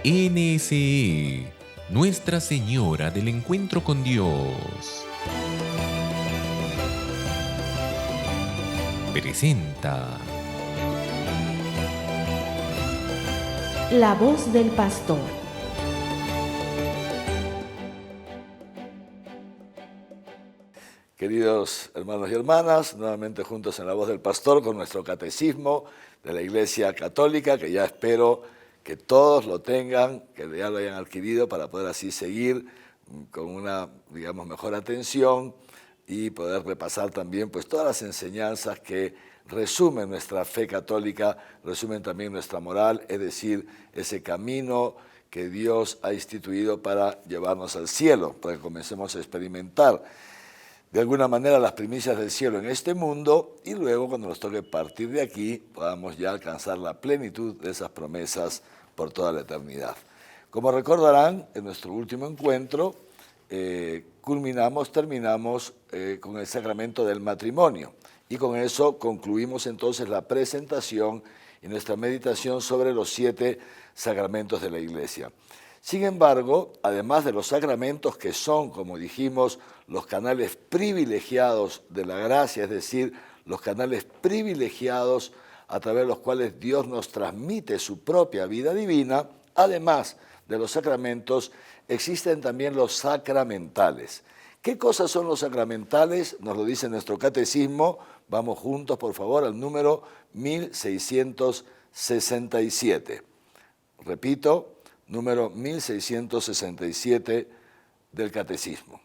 NSE, Nuestra Señora del Encuentro con Dios, presenta La voz del pastor. Queridos hermanos y hermanas, nuevamente juntos en La Voz del Pastor con nuestro catecismo de la Iglesia Católica, que ya espero que todos lo tengan, que ya lo hayan adquirido para poder así seguir con una, digamos, mejor atención y poder repasar también pues todas las enseñanzas que resumen nuestra fe católica, resumen también nuestra moral, es decir, ese camino que Dios ha instituido para llevarnos al cielo, para que comencemos a experimentar de alguna manera las primicias del cielo en este mundo y luego cuando nos toque partir de aquí podamos ya alcanzar la plenitud de esas promesas por toda la eternidad. Como recordarán, en nuestro último encuentro terminamos con el sacramento del matrimonio y con eso concluimos entonces la presentación y nuestra meditación sobre los 7 sacramentos de la Iglesia. Sin embargo, además de los sacramentos que son, como dijimos, los canales privilegiados de la gracia, es decir, los canales privilegiados a través de los cuales Dios nos transmite su propia vida divina, además de los sacramentos, existen también los sacramentales. ¿Qué cosas son los sacramentales? Nos lo dice nuestro catecismo. Vamos juntos, por favor, al número 1667. Repito, número 1667 del Catecismo.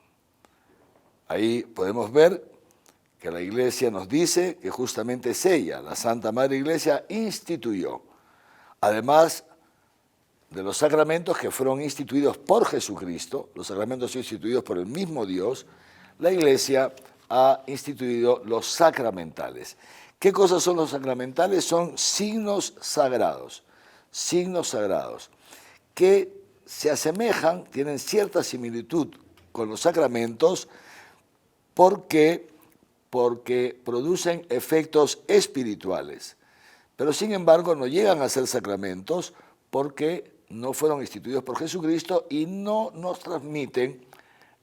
Ahí podemos ver que la Iglesia nos dice que justamente es ella, la Santa Madre Iglesia, instituyó, además de los sacramentos que fueron instituidos por Jesucristo, los sacramentos instituidos por el mismo Dios, la Iglesia ha instituido los sacramentales. ¿Qué cosas son los sacramentales? Son signos sagrados que se asemejan, tienen cierta similitud con los sacramentos porque producen efectos espirituales, pero sin embargo no llegan a ser sacramentos porque no fueron instituidos por Jesucristo y no nos transmiten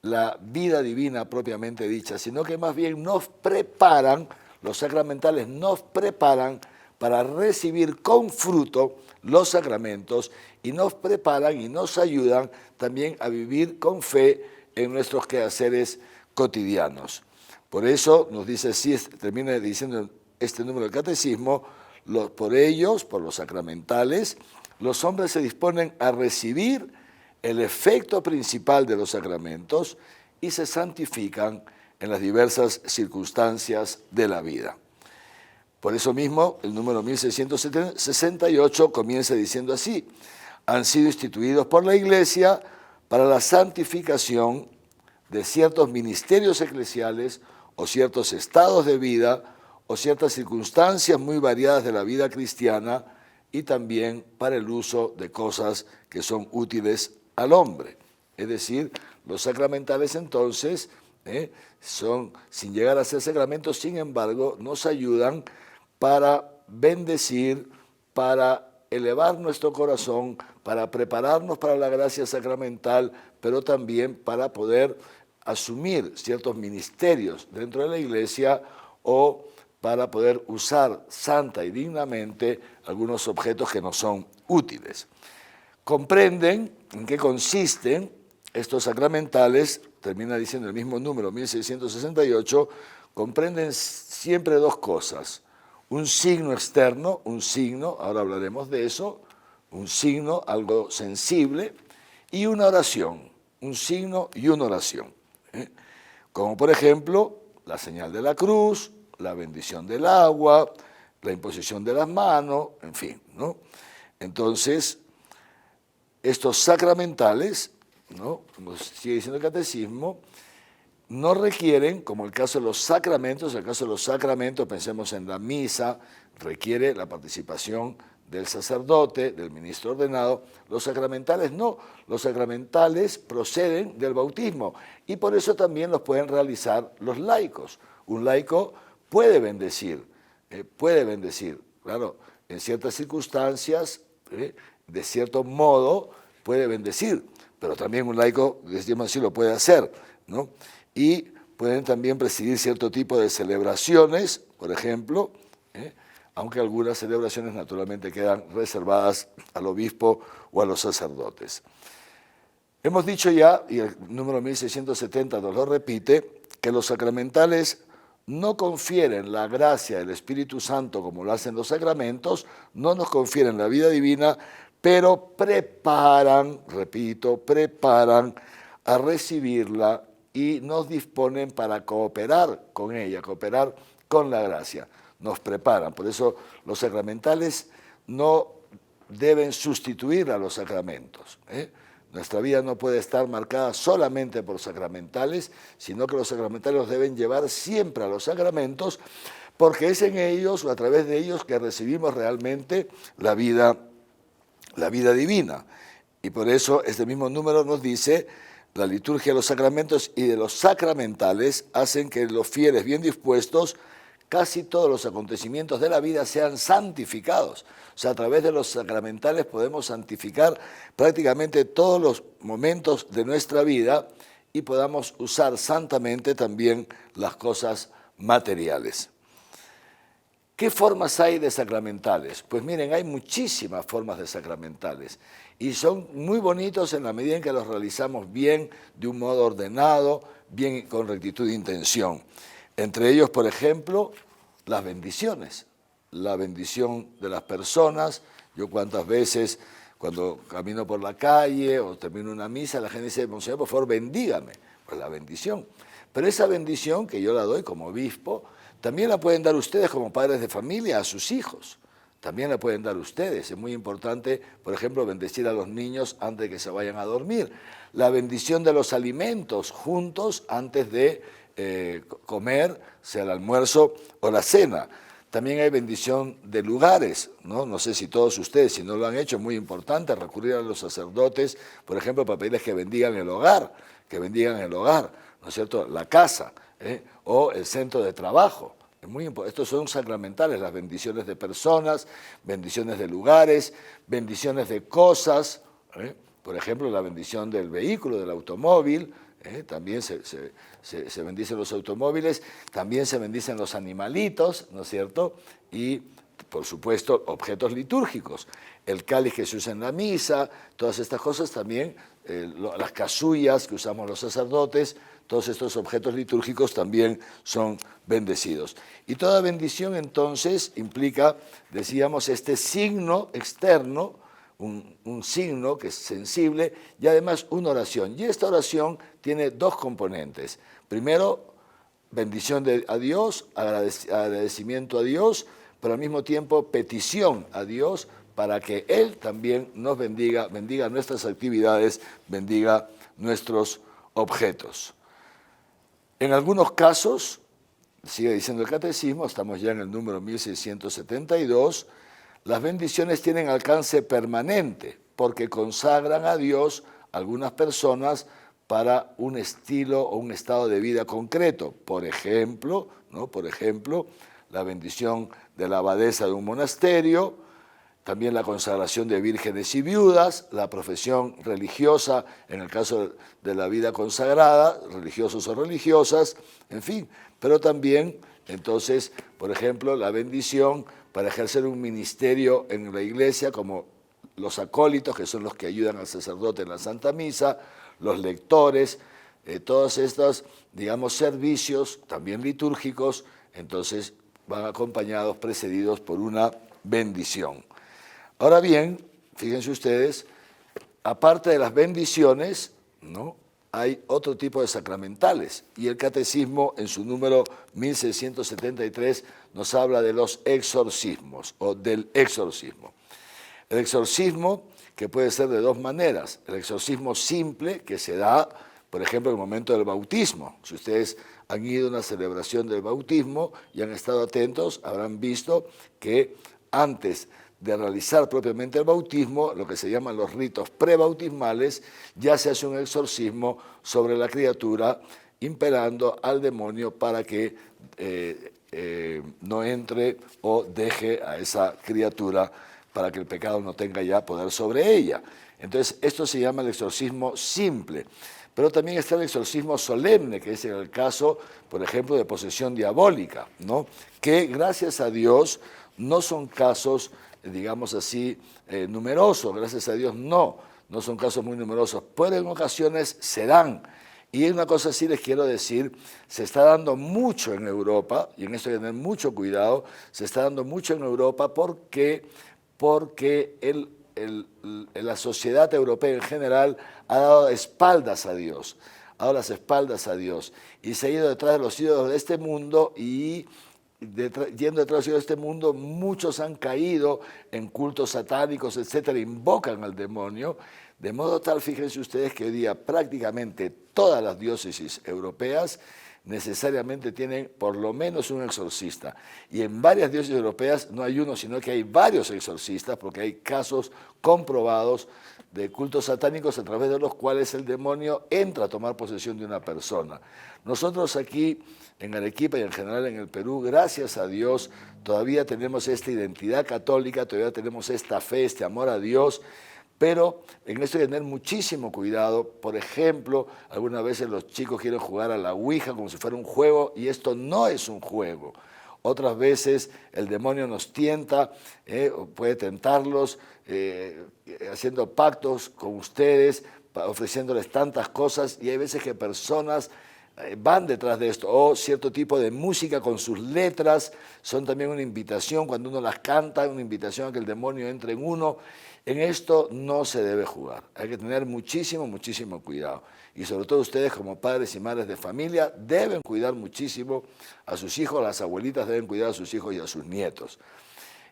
la vida divina propiamente dicha, sino que más bien nos preparan, los sacramentales nos preparan para recibir con fruto los sacramentos y nos preparan y nos ayudan también a vivir con fe en nuestros quehaceres cotidianos. Por eso nos dice así, termina diciendo este número del catecismo, por ellos, por los sacramentales, los hombres se disponen a recibir el efecto principal de los sacramentos y se santifican en las diversas circunstancias de la vida. Por eso mismo, el número 1668 comienza diciendo así: han sido instituidos por la Iglesia para la santificación de ciertos ministerios eclesiales o ciertos estados de vida o ciertas circunstancias muy variadas de la vida cristiana y también para el uso de cosas que son útiles al hombre. Es decir, los sacramentales entonces son, sin llegar a ser sacramentos, sin embargo, nos ayudan para bendecir, para elevar nuestro corazón, para prepararnos para la gracia sacramental, pero también para poder asumir ciertos ministerios dentro de la Iglesia o para poder usar santa y dignamente algunos objetos que nos son útiles. Comprenden en qué consisten estos sacramentales, termina diciendo el mismo número, 1668, comprenden siempre 2 cosas. Un signo externo, un signo, ahora hablaremos de eso, un signo, algo sensible, y una oración, un signo y una oración. Como por ejemplo, la señal de la cruz, la bendición del agua, la imposición de las manos, en fin, ¿no? Entonces, estos sacramentales, ¿no?, como sigue diciendo el catecismo, no requieren, como el caso de los sacramentos, pensemos en la misa, requiere la participación del sacerdote, del ministro ordenado. Los sacramentales no, los sacramentales proceden del bautismo y por eso también los pueden realizar los laicos. Un laico puede bendecir, claro, en ciertas circunstancias, de cierto modo, puede bendecir, pero también un laico, decimos así, lo puede hacer, ¿no? Y pueden también presidir cierto tipo de celebraciones, por ejemplo, aunque algunas celebraciones naturalmente quedan reservadas al obispo o a los sacerdotes. Hemos dicho ya, y el número 1670 nos lo repite, que los sacramentales no confieren la gracia del Espíritu Santo como lo hacen los sacramentos, no nos confieren la vida divina, pero preparan, repito, preparan a recibirla y nos disponen para cooperar con ella, cooperar con la gracia. Nos preparan. Por eso los sacramentales no deben sustituir a los sacramentos. Nuestra vida no puede estar marcada solamente por sacramentales, sino que los sacramentales nos deben llevar siempre a los sacramentos, porque es en ellos o a través de ellos que recibimos realmente la vida divina. Y por eso este mismo número nos dice: la liturgia de los sacramentos y de los sacramentales hacen que los fieles bien dispuestos, casi todos los acontecimientos de la vida sean santificados. O sea, a través de los sacramentales podemos santificar prácticamente todos los momentos de nuestra vida y podamos usar santamente también las cosas materiales. ¿Qué formas hay de sacramentales? Pues miren, hay muchísimas formas de sacramentales y son muy bonitos en la medida en que los realizamos bien, de un modo ordenado, bien con rectitud de intención. Entre ellos, por ejemplo, las bendiciones. La bendición de las personas. Yo cuántas veces cuando camino por la calle o termino una misa, la gente dice: Monseñor, por favor, bendígame. Pues la bendición. Pero esa bendición que yo la doy como obispo, también la pueden dar ustedes como padres de familia a sus hijos. También la pueden dar ustedes. Es muy importante, por ejemplo, bendecir a los niños antes de que se vayan a dormir. La bendición de los alimentos juntos antes de comer, sea el almuerzo o la cena. También hay bendición de lugares, ¿no? No sé si todos ustedes, si no lo han hecho, es muy importante recurrir a los sacerdotes, por ejemplo, para pedirles que bendigan el hogar, ¿no es cierto? La casa, o el centro de trabajo. Es muy importante. Estos son sacramentales, las bendiciones de personas, bendiciones de lugares, bendiciones de cosas, por ejemplo, la bendición del vehículo, del automóvil. También se bendicen los automóviles, también se bendicen los animalitos, ¿no es cierto? Y, por supuesto, objetos litúrgicos, el cáliz que se usa en la misa, todas estas cosas también, las casullas que usamos los sacerdotes, todos estos objetos litúrgicos también son bendecidos. Y toda bendición entonces implica, decíamos, este signo externo, un signo que es sensible y además una oración. Y esta oración tiene dos componentes. Primero, bendición a Dios, agradecimiento a Dios, pero al mismo tiempo petición a Dios para que Él también nos bendiga, bendiga nuestras actividades, bendiga nuestros objetos. En algunos casos, sigue diciendo el catecismo, estamos ya en el número 1672, las bendiciones tienen alcance permanente porque consagran a Dios a algunas personas para un estilo o un estado de vida concreto. Por ejemplo, la bendición de la abadesa de un monasterio, también la consagración de vírgenes y viudas, la profesión religiosa en el caso de la vida consagrada, religiosos o religiosas, en fin, pero también, entonces, por ejemplo, la bendición para ejercer un ministerio en la iglesia, como los acólitos, que son los que ayudan al sacerdote en la Santa Misa, los lectores, todos estos, digamos, servicios, también litúrgicos, entonces van acompañados, precedidos por una bendición. Ahora bien, fíjense ustedes, aparte de las bendiciones, ¿no?, hay otro tipo de sacramentales, y el catecismo en su número 1673 nos habla de los exorcismos o del exorcismo. El exorcismo, que puede ser de dos maneras: el exorcismo simple, que se da, por ejemplo, en el momento del bautismo. Si ustedes han ido a una celebración del bautismo y han estado atentos, habrán visto que antes de realizar propiamente el bautismo, lo que se llaman los ritos prebautismales, ya se hace un exorcismo sobre la criatura, imperando al demonio para que no entre o deje a esa criatura para que el pecado no tenga ya poder sobre ella. Entonces, esto se llama el exorcismo simple. Pero también está el exorcismo solemne, que es el caso, por ejemplo, de posesión diabólica, ¿no? Que gracias a Dios no son casos, digamos así, numerosos, gracias a Dios no son casos muy numerosos, pero en ocasiones se dan. Y una cosa sí les quiero decir, se está dando mucho en Europa, y en esto hay que tener mucho cuidado, se está dando mucho en Europa porque la sociedad europea en general ha dado espaldas a Dios, ha dado las espaldas a Dios y se ha ido detrás de los ídolos de este mundo y yendo detrás de los ídolos de este mundo muchos han caído en cultos satánicos, etcétera, invocan al demonio, de modo tal, fíjense ustedes que hoy día prácticamente todas las diócesis europeas necesariamente tienen por lo menos un exorcista. Y en varias diócesis europeas no hay uno, sino que hay varios exorcistas, porque hay casos comprobados de cultos satánicos a través de los cuales el demonio entra a tomar posesión de una persona. Nosotros aquí en Arequipa y en general en el Perú, gracias a Dios, todavía tenemos esta identidad católica, todavía tenemos esta fe, este amor a Dios, pero en esto hay que tener muchísimo cuidado. Por ejemplo, algunas veces los chicos quieren jugar a la Ouija como si fuera un juego y esto no es un juego. Otras veces el demonio nos tienta, puede tentarlos haciendo pactos con ustedes, ofreciéndoles tantas cosas y hay veces que personas van detrás de esto, o cierto tipo de música con sus letras, son también una invitación, cuando uno las canta, una invitación a que el demonio entre en uno. En esto no se debe jugar, hay que tener muchísimo cuidado. Y sobre todo ustedes como padres y madres de familia deben cuidar muchísimo a sus hijos, las abuelitas deben cuidar a sus hijos y a sus nietos.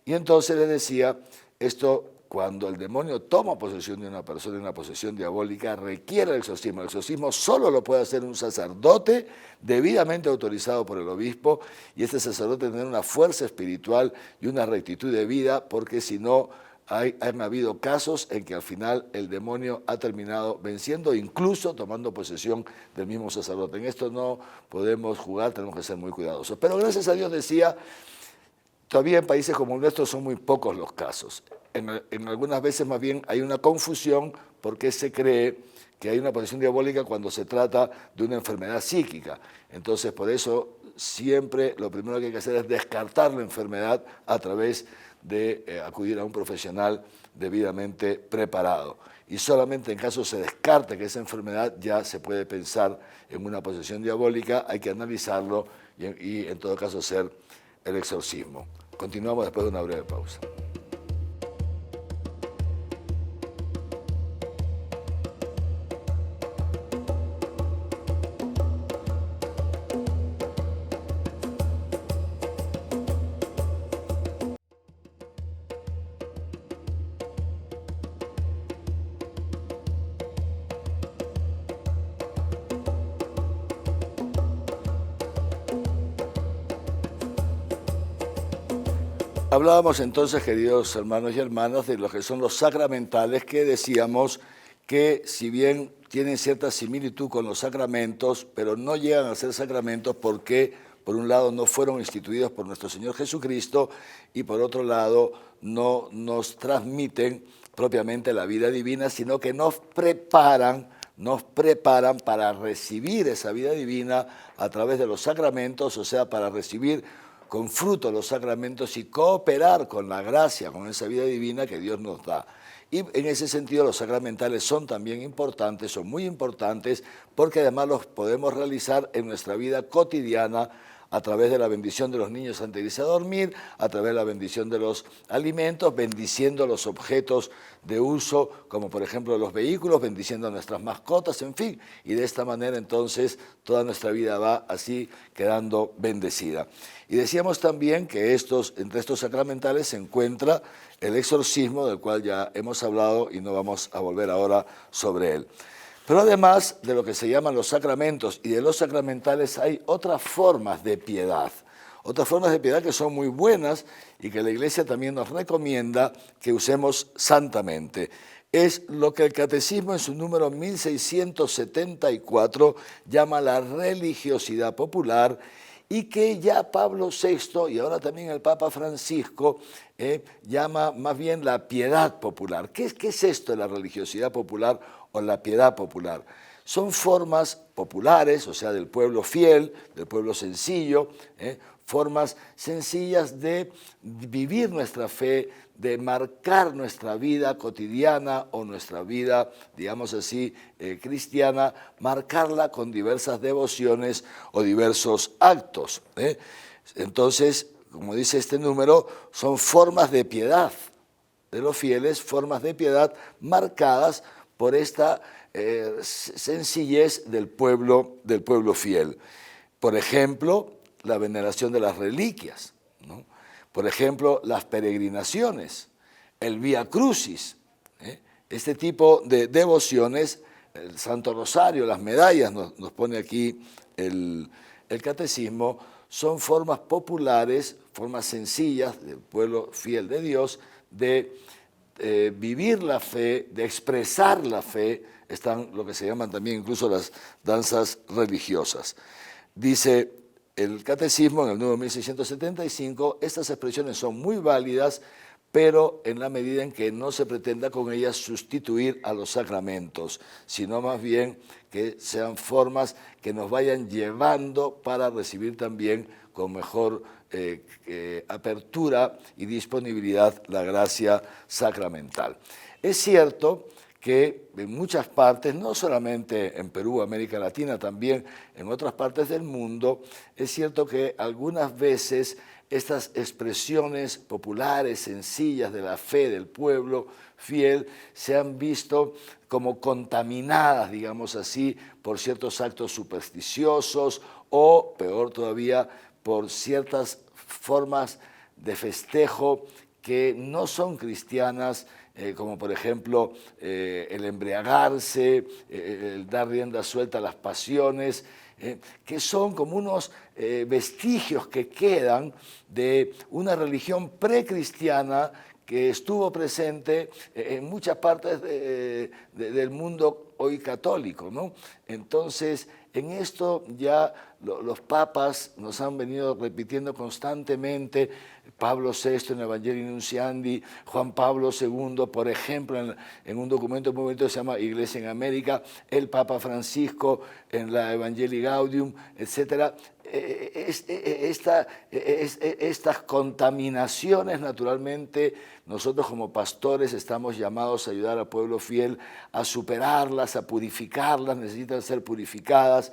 Y entonces les decía, esto cuando el demonio toma posesión de una persona, una posesión diabólica, requiere el exorcismo. El exorcismo solo lo puede hacer un sacerdote debidamente autorizado por el obispo y este sacerdote tiene una fuerza espiritual y una rectitud de vida porque si no, han habido casos en que al final el demonio ha terminado venciendo, incluso tomando posesión del mismo sacerdote. En esto no podemos jugar, tenemos que ser muy cuidadosos. Pero gracias a Dios decía, todavía en países como el nuestro son muy pocos los casos. En algunas veces más bien hay una confusión porque se cree que hay una posesión diabólica cuando se trata de una enfermedad psíquica. Entonces por eso siempre lo primero que hay que hacer es descartar la enfermedad a través de acudir a un profesional debidamente preparado. Y solamente en caso se descarte que esa enfermedad ya se puede pensar en una posesión diabólica, hay que analizarlo y en todo caso hacer el exorcismo. Continuamos después de una breve pausa. Hablábamos entonces, queridos hermanos y hermanas, de lo que son los sacramentales, que decíamos que si bien tienen cierta similitud con los sacramentos, pero no llegan a ser sacramentos porque, por un lado, no fueron instituidos por nuestro Señor Jesucristo y, por otro lado, no nos transmiten propiamente la vida divina, sino que nos preparan para recibir esa vida divina a través de los sacramentos, o sea, para recibir con fruto los sacramentos y cooperar con la gracia, con esa vida divina que Dios nos da. Y en ese sentido los sacramentales son también importantes, son muy importantes, porque además los podemos realizar en nuestra vida cotidiana a través de la bendición de los niños antes de irse a dormir, a través de la bendición de los alimentos, bendiciendo los objetos de uso, como por ejemplo los vehículos, bendiciendo a nuestras mascotas, en fin. Y de esta manera entonces toda nuestra vida va así quedando bendecida. Y decíamos también que entre estos sacramentales se encuentra el exorcismo, del cual ya hemos hablado y no vamos a volver ahora sobre él. Pero además de lo que se llaman los sacramentos y de los sacramentales hay otras formas de piedad que son muy buenas y que la Iglesia también nos recomienda que usemos santamente. Es lo que el Catecismo en su número 1674 llama la religiosidad popular y que ya Pablo VI y ahora también el Papa Francisco llama más bien la piedad popular. ¿Qué es esto de la religiosidad popular o la piedad popular? Son formas populares, o sea, del pueblo fiel, del pueblo sencillo, formas sencillas de vivir nuestra fe, de marcar nuestra vida cotidiana o nuestra vida, digamos así, cristiana, marcarla con diversas devociones o diversos actos. Entonces, como dice este número, son formas de piedad de los fieles, formas de piedad marcadas por esta sencillez del pueblo fiel. Por ejemplo, la veneración de las reliquias, ¿no? Por ejemplo, las peregrinaciones, el Vía Crucis, este tipo de devociones, el Santo Rosario, las medallas, nos pone aquí el catecismo, son formas populares, formas sencillas del pueblo fiel de Dios, de vivir la fe, de expresar la fe. Están lo que se llaman también incluso las danzas religiosas. Dice el catecismo en el número 1675, estas expresiones son muy válidas, pero en la medida en que no se pretenda con ellas sustituir a los sacramentos, sino más bien que sean formas que nos vayan llevando para recibir también con mejor apertura y disponibilidad la gracia sacramental. Es cierto que en muchas partes, no solamente en Perú, América Latina, también en otras partes del mundo, es cierto que algunas veces estas expresiones populares, sencillas de la fe del pueblo fiel, se han visto como contaminadas, digamos así, por ciertos actos supersticiosos o, peor todavía, por ciertas formas de festejo que no son cristianas, como por ejemplo el embriagarse, el dar rienda suelta a las pasiones, que son como unos vestigios que quedan de una religión precristiana que estuvo presente en muchas partes del mundo hoy católico, ¿no? Entonces, en esto ya los papas nos han venido repitiendo constantemente, Pablo VI en Evangelii Nunciandi, Juan Pablo II, por ejemplo, en un documento muy bonito que se llama Iglesia en América, el Papa Francisco en la Evangelii Gaudium, etc. Estas contaminaciones, naturalmente, nosotros como pastores estamos llamados a ayudar al pueblo fiel a superarlas, a purificarlas, necesitan ser purificadas,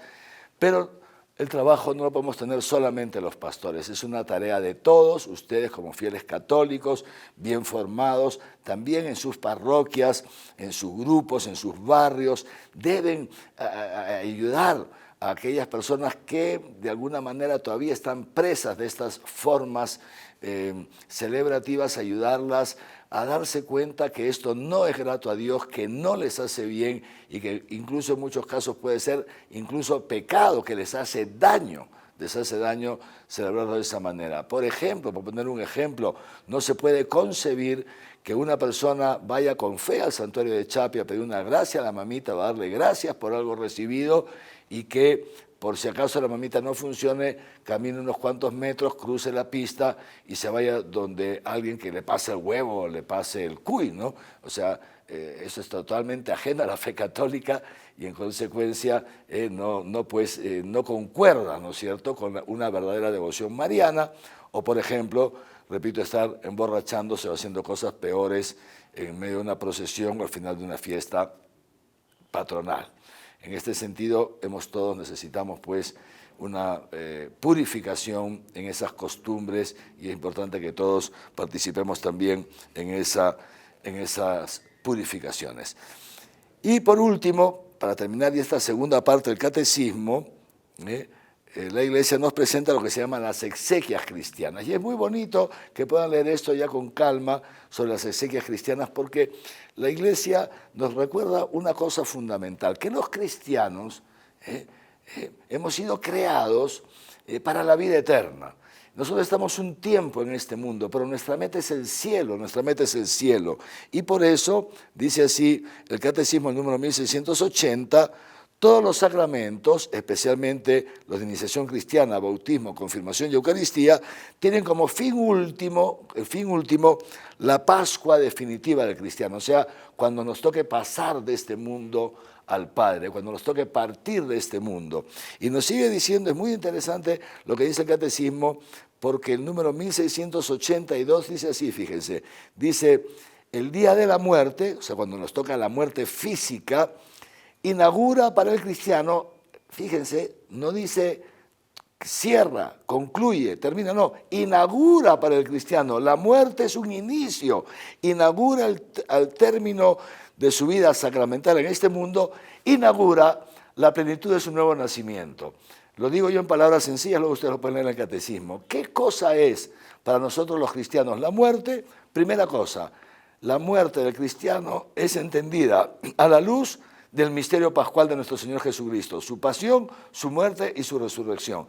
pero el trabajo no lo podemos tener solamente los pastores, es una tarea de todos, ustedes como fieles católicos, bien formados, también en sus parroquias, en sus grupos, en sus barrios, deben ayudar a aquellas personas que de alguna manera todavía están presas de estas formas celebrativas, ayudarlas a darse cuenta que esto no es grato a Dios, que no les hace bien y que incluso en muchos casos puede ser incluso pecado, que les hace daño celebrarlo de esa manera. Por ejemplo, por poner un ejemplo, no se puede concebir que una persona vaya con fe al santuario de Chapi a pedir una gracia a la mamita, va a darle gracias por algo recibido y que por si acaso la mamita no funcione, camine unos cuantos metros, cruce la pista y se vaya donde alguien que le pase el huevo o le pase el cuy, ¿no? O sea, eso es totalmente ajeno a la fe católica y en consecuencia no concuerda, ¿no es cierto?, con una verdadera devoción mariana, o por ejemplo, repito, estar emborrachándose o haciendo cosas peores en medio de una procesión o al final de una fiesta patronal. En este sentido, todos necesitamos pues una purificación en esas costumbres y es importante que todos participemos también en esas purificaciones. Y por último, para terminar ya esta segunda parte del catecismo, la Iglesia nos presenta lo que se llaman las exequias cristianas. Y es muy bonito que puedan leer esto ya con calma sobre las exequias cristianas porque la Iglesia nos recuerda una cosa fundamental, que los cristianos hemos sido creados para la vida eterna. Nosotros estamos un tiempo en este mundo, pero nuestra meta es el cielo, Y por eso, dice así el Catecismo, el número 1680, Todos los sacramentos, especialmente los de iniciación cristiana, bautismo, confirmación y Eucaristía, tienen como fin último, la Pascua definitiva del cristiano. O sea, cuando nos toque pasar de este mundo al Padre, cuando nos toque partir de este mundo. Y nos sigue diciendo, es muy interesante lo que dice el Catecismo, porque el número 1682 dice así, fíjense, dice, el día de la muerte, o sea, cuando nos toca la muerte física, inaugura para el cristiano, fíjense, no dice cierra, concluye, termina, no, inaugura para el cristiano. La muerte es un inicio, inaugura al término de su vida sacramental en este mundo, inaugura la plenitud de su nuevo nacimiento. Lo digo yo en palabras sencillas, luego ustedes lo pueden leer en el Catecismo. ¿Qué cosa es para nosotros los cristianos la muerte? Primera cosa, la muerte del cristiano es entendida a la luz del misterio pascual de nuestro Señor Jesucristo, su pasión, su muerte y su resurrección.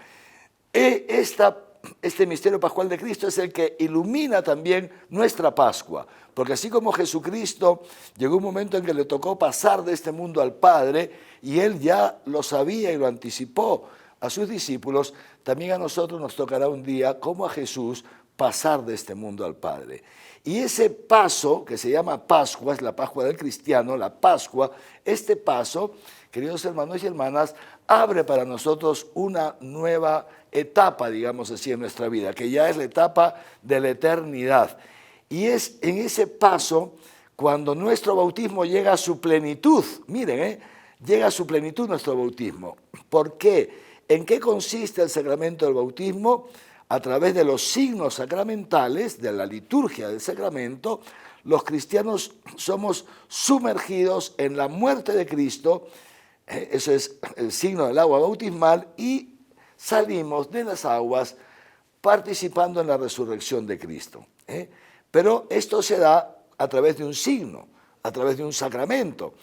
Este misterio pascual de Cristo es el que ilumina también nuestra Pascua, porque así como Jesucristo llegó un momento en que le tocó pasar de este mundo al Padre, y Él ya lo sabía y lo anticipó a sus discípulos, también a nosotros nos tocará un día, como a Jesús, pasar de este mundo al Padre. Y ese paso, que se llama Pascua, es la Pascua del cristiano, la Pascua, este paso, queridos hermanos y hermanas, abre para nosotros una nueva etapa, digamos así, en nuestra vida, que ya es la etapa de la eternidad. Y es en ese paso cuando nuestro bautismo llega a su plenitud. Miren, llega a su plenitud nuestro bautismo. ¿Por qué? ¿En qué consiste el sacramento del bautismo? A través de los signos sacramentales, de la liturgia del sacramento, los cristianos somos sumergidos en la muerte de Cristo, eso es el signo del agua bautismal, y salimos de las aguas participando en la resurrección de Cristo. Pero esto se da a través de un signo, a través de un sacramento.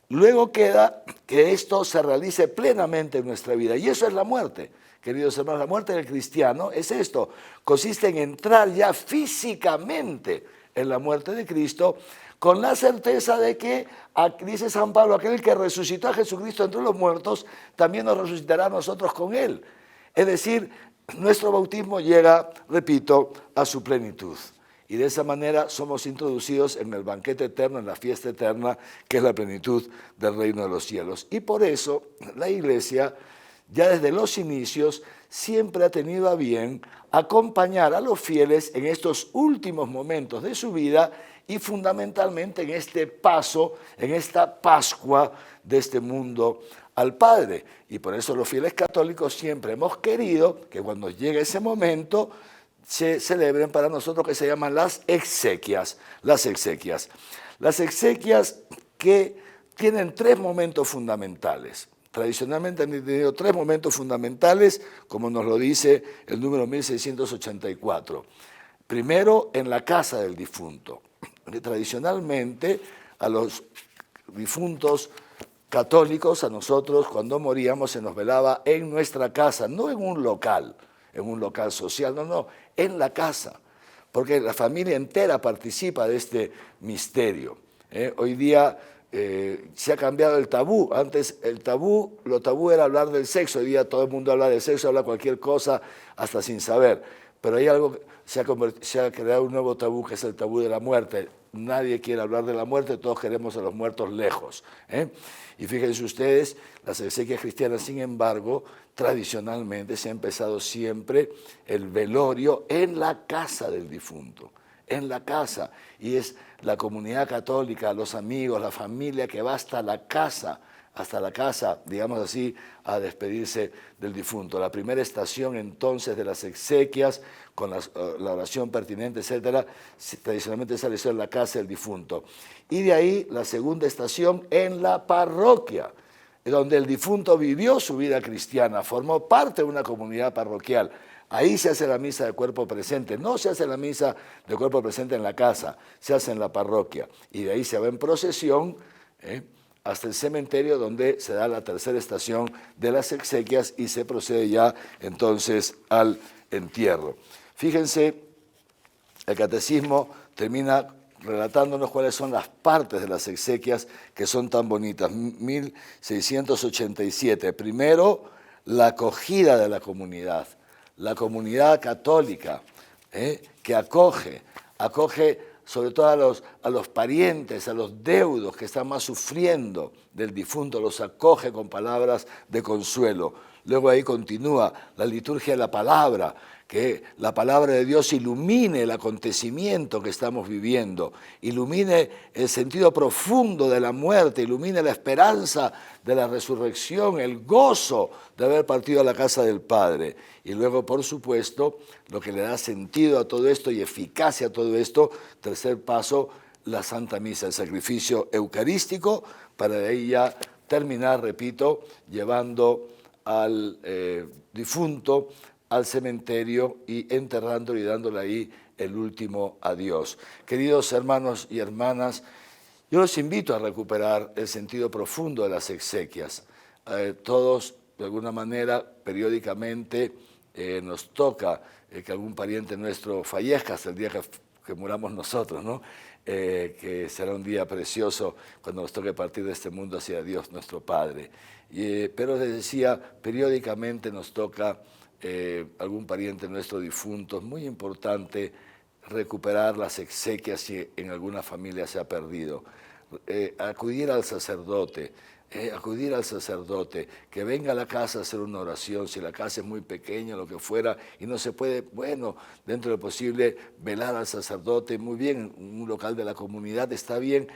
Luego queda que esto se realice plenamente en nuestra vida, y eso es la muerte. Queridos hermanos, la muerte del cristiano es esto, consiste en entrar ya físicamente en la muerte de Cristo, con la certeza de que, dice San Pablo, aquel que resucitó a Jesucristo entre los muertos, también nos resucitará a nosotros con Él. Es decir, nuestro bautismo llega, repito, a su plenitud. Y de esa manera somos introducidos en el banquete eterno, en la fiesta eterna, que es la plenitud del reino de los cielos. Y por eso la Iglesia, ya desde los inicios, siempre ha tenido a bien acompañar a los fieles en estos últimos momentos de su vida y fundamentalmente en este paso, en esta Pascua de este mundo al Padre. Y por eso los fieles católicos siempre hemos querido que cuando llegue ese momento se celebren para nosotros que se llaman las exequias. Las exequias que tienen tres momentos fundamentales. Tradicionalmente han tenido tres momentos fundamentales, como nos lo dice el número 1684. Primero, en la casa del difunto. Tradicionalmente, a los difuntos católicos, a nosotros, cuando moríamos, se nos velaba en nuestra casa, no en un local social, no, en la casa, porque la familia entera participa de este misterio. Hoy día se ha cambiado el tabú. Antes lo tabú era hablar del sexo. Hoy día todo el mundo habla del sexo, habla cualquier cosa hasta sin saber. Pero hay algo, se ha creado un nuevo tabú, que es el tabú de la muerte. Nadie quiere hablar de la muerte, todos queremos a los muertos lejos. Y fíjense ustedes, las exequias cristianas, sin embargo, tradicionalmente se ha empezado siempre el velorio en la casa del difunto. En la casa, y es la comunidad católica, los amigos, la familia que va hasta la casa, digamos así, a despedirse del difunto. La primera estación entonces de las exequias, con la oración pertinente, etcétera, tradicionalmente se realizó en la casa del difunto. Y de ahí la segunda estación en la parroquia, donde el difunto vivió su vida cristiana, formó parte de una comunidad parroquial. Ahí se hace la misa de cuerpo presente. No se hace la misa de cuerpo presente en la casa, se hace en la parroquia. Y de ahí se va en procesión hasta el cementerio, donde se da la tercera estación de las exequias y se procede ya entonces al entierro. Fíjense, el catecismo termina relatándonos cuáles son las partes de las exequias que son tan bonitas. 1687. Primero, la acogida de la comunidad católica, que acoge sobre todo a los parientes, a los deudos que están más sufriendo del difunto, los acoge con palabras de consuelo. Luego ahí continúa la liturgia de la palabra, que la palabra de Dios ilumine el acontecimiento que estamos viviendo, ilumine el sentido profundo de la muerte, ilumine la esperanza de la resurrección, el gozo de haber partido a la casa del Padre. Y luego, por supuesto, lo que le da sentido a todo esto y eficacia a todo esto, tercer paso, la Santa Misa, el sacrificio eucarístico, para de ahí ya terminar, repito, llevando al difunto al cementerio y enterrándolo y dándole ahí el último adiós. Queridos hermanos y hermanas, yo los invito a recuperar el sentido profundo de las exequias. Todos, de alguna manera, periódicamente nos toca que algún pariente nuestro fallezca hasta el día que muramos nosotros, ¿no? Que será un día precioso cuando nos toque partir de este mundo hacia Dios, nuestro Padre. Pero les decía, periódicamente nos toca algún pariente nuestro difunto. Es muy importante recuperar las exequias si en alguna familia se ha perdido. Acudir al sacerdote, que venga a la casa a hacer una oración, si la casa es muy pequeña, lo que fuera, y no se puede, bueno, dentro de lo posible, velar al sacerdote, muy bien, en un local de la comunidad está bien,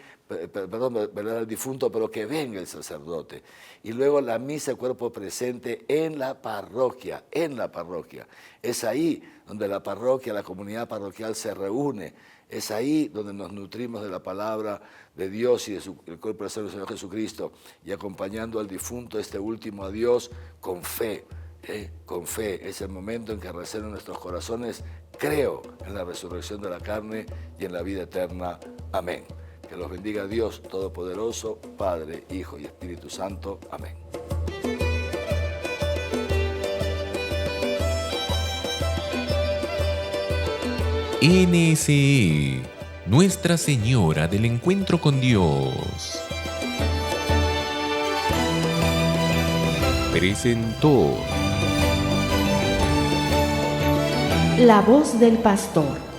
velar al difunto, pero que venga el sacerdote. Y luego la misa de cuerpo presente en la parroquia, Es ahí donde la parroquia, la comunidad parroquial se reúne, es ahí donde nos nutrimos de la palabra de Dios y del cuerpo del Señor Jesucristo, y acompañando al difunto este último adiós con fe. Con fe, es el momento en que resuenan nuestros corazones, creo en la resurrección de la carne y en la vida eterna. Amén. Que los bendiga Dios Todopoderoso, Padre, Hijo y Espíritu Santo. Amén. NSE, Nuestra Señora del Encuentro con Dios, presentó La voz del pastor.